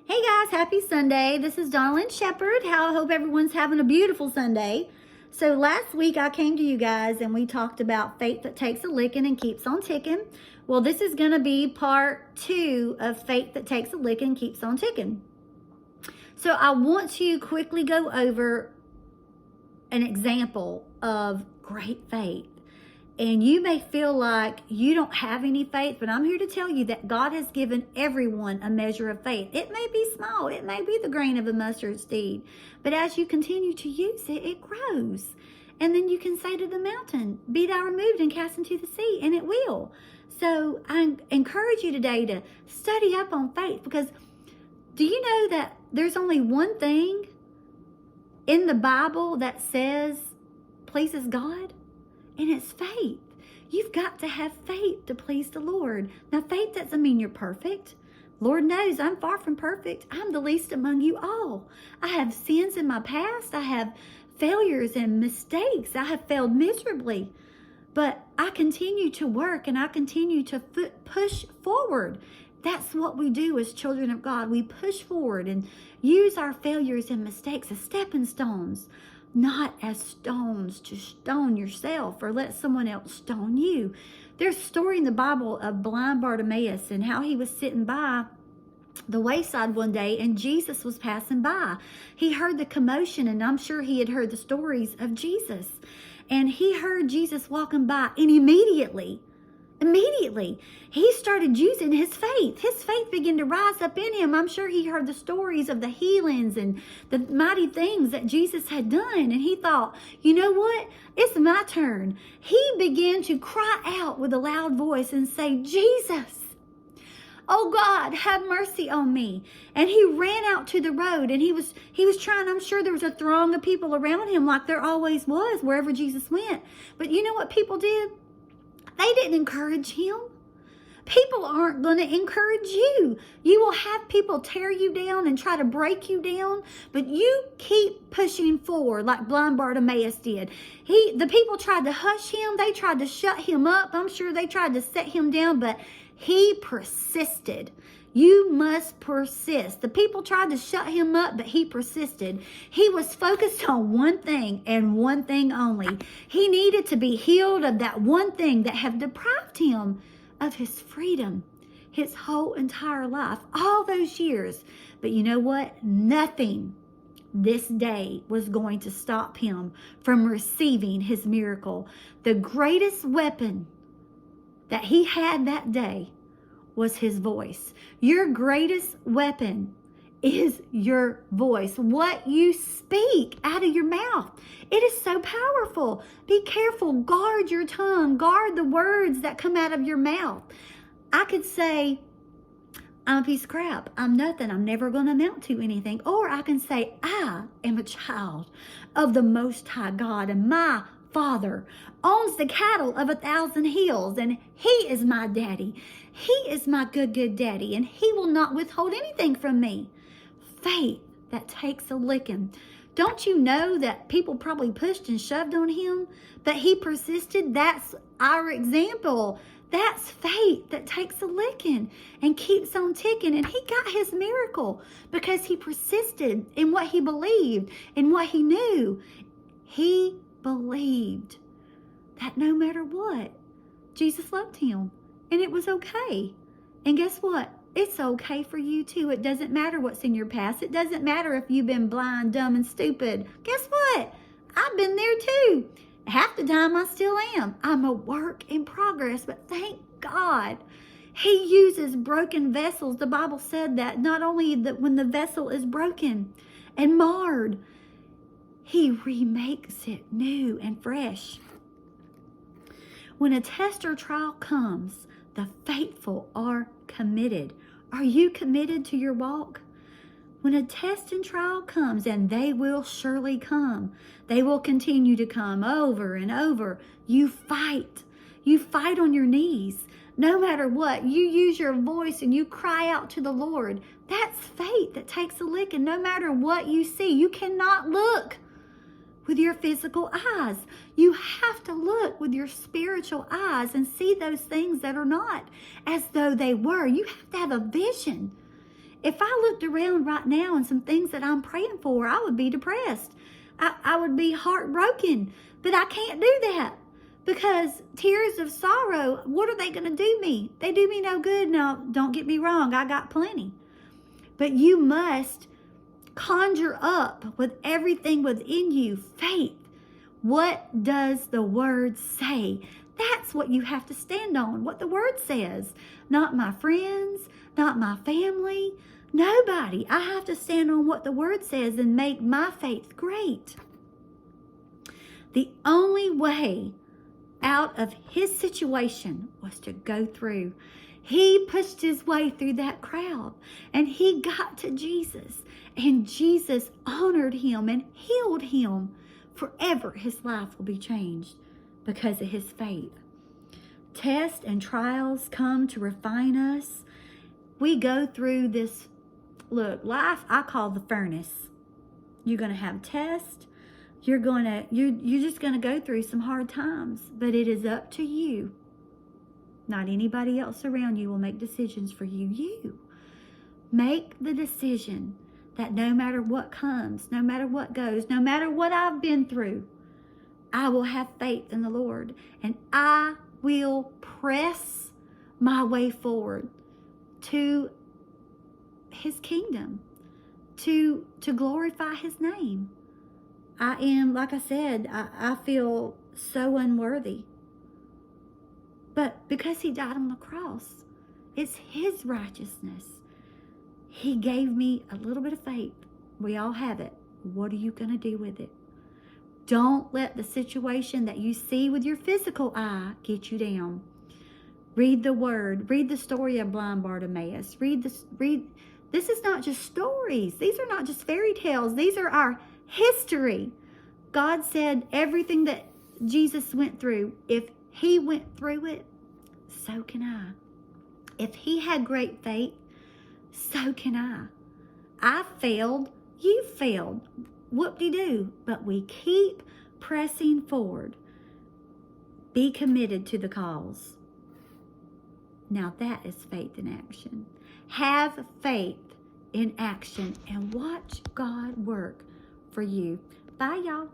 Hey guys, happy Sunday. This is Donalyn Shepherd. I hope everyone's having a beautiful Sunday. So last week I came to you guys and we talked about faith that takes a licking and keeps on ticking. Well, this is going to be part 2 of faith that takes a licking and keeps on ticking. So I want to quickly go over an example of great faith. And you may feel like you don't have any faith, but I'm here to tell you that God has given everyone a measure of faith. It may be small. It may be the grain of a mustard seed. But as you continue to use it, it grows. And then you can say to the mountain, be thou removed and cast into the sea, and it will. So I encourage you today to study up on faith, because do you know that there's only one thing in the Bible that says pleases God? And it's faith. You've got to have faith to please the Lord. Now, faith doesn't mean you're perfect. Lord knows I'm far from perfect. I'm the least among you all. I have sins in my past. I have failures and mistakes. I have failed miserably. But I continue to work and I continue to push forward. That's what we do as children of God. We push forward and use our failures and mistakes as stepping stones, not as stones to stone yourself or let someone else stone you. There's a story in the Bible of blind Bartimaeus and how he was sitting by the wayside one day and Jesus was passing by. He heard the commotion, and I'm sure he had heard the stories of Jesus. And he heard Jesus walking by, and immediately, he started using his faith. His faith began to rise up in him. I'm sure he heard the stories of the healings and the mighty things that Jesus had done. And he thought, you know what? It's my turn. He began to cry out with a loud voice and say, Jesus, oh God, have mercy on me. And he ran out to the road, and he was trying. I'm sure there was a throng of people around him like there always was wherever Jesus went. But you know what people did? They didn't encourage him. People aren't going to encourage you. You will have people tear you down and try to break you down, but you keep pushing forward like blind Bartimaeus did. The people tried to hush him. They tried to shut him up. I'm sure they tried to set him down, but he persisted. You must persist. The people tried to shut him up, but he persisted. He was focused on one thing and one thing only. He needed to be healed of that one thing that had deprived him of his freedom his whole entire life, all those years. But you know what? Nothing this day was going to stop him from receiving his miracle. The greatest weapon that he had that day was his voice. Your greatest weapon is your voice. What you speak out of your mouth. It is so powerful. Be careful. Guard your tongue. Guard the words that come out of your mouth. I could say, I'm a piece of crap. I'm nothing. I'm never going to amount to anything. Or I can say, I am a child of the Most High God, and my Father owns the cattle of 1,000 hills, and he is my daddy. He is my good daddy, and he will not withhold anything from me. Faith that takes a licking. Don't you know that people probably pushed and shoved on him, but he persisted? That's our example. That's faith that takes a licking and keeps on ticking. And he got his miracle because he persisted in what he believed, in what he knew. He believed that no matter what, Jesus loved him, and it was okay. And guess what? It's okay for you too. It doesn't matter what's in your past. It doesn't matter if you've been blind, dumb, and stupid. Guess what? I've been there too. Half the time I still am. I'm a work in progress, but thank God he uses broken vessels. The Bible said that not only that when the vessel is broken and marred, he remakes it new and fresh. When a test or trial comes, the faithful are committed. Are you committed to your walk? When a test and trial comes, and they will surely come, they will continue to come over and over, you fight. You fight on your knees. No matter what, you use your voice and you cry out to the Lord. That's faith that takes a licking. No matter what you see, you cannot look with your physical eyes. You have to look with your spiritual eyes and see those things that are not as though they were. You have to have a vision. If I looked around right now and some things that I'm praying for, I would be depressed. I would be heartbroken. But I can't do that because tears of sorrow, what are they going to do me? They do me no good. Now, don't get me wrong. I got plenty. But you must conjure up with everything within you faith. What does the word say? That's what you have to stand on, what the word says. Not my friends, not my family, nobody. I have to stand on what the word says and make my faith great. The only way out of his situation was to go through. He pushed his way through that crowd and he got to Jesus, and Jesus honored him and healed him. Forever his life will be changed because of his faith. Tests and trials come to refine us. We go through this, look, life I call the furnace. You're going to have tests. You're just going to go through some hard times, but it is up to you. Not anybody else around you will make decisions for you. You make the decision that no matter what comes, no matter what goes, no matter what I've been through, I will have faith in the Lord and I will press my way forward to his kingdom, to glorify his name. I am, like I said, I feel so unworthy. But because he died on the cross, it's his righteousness. He gave me a little bit of faith. We all have it. What are you going to do with it? Don't let the situation that you see with your physical eye get you down. Read the word. Read the story of blind Bartimaeus. Read. This is not just stories. These are not just fairy tales. These are our history. God said everything that Jesus went through, if he went through it, so can I. If he had great faith, so can I. I failed. You failed. Whoop-de-doo. But we keep pressing forward. Be committed to the cause. Now that is faith in action. Have faith in action and watch God work for you. Bye, y'all.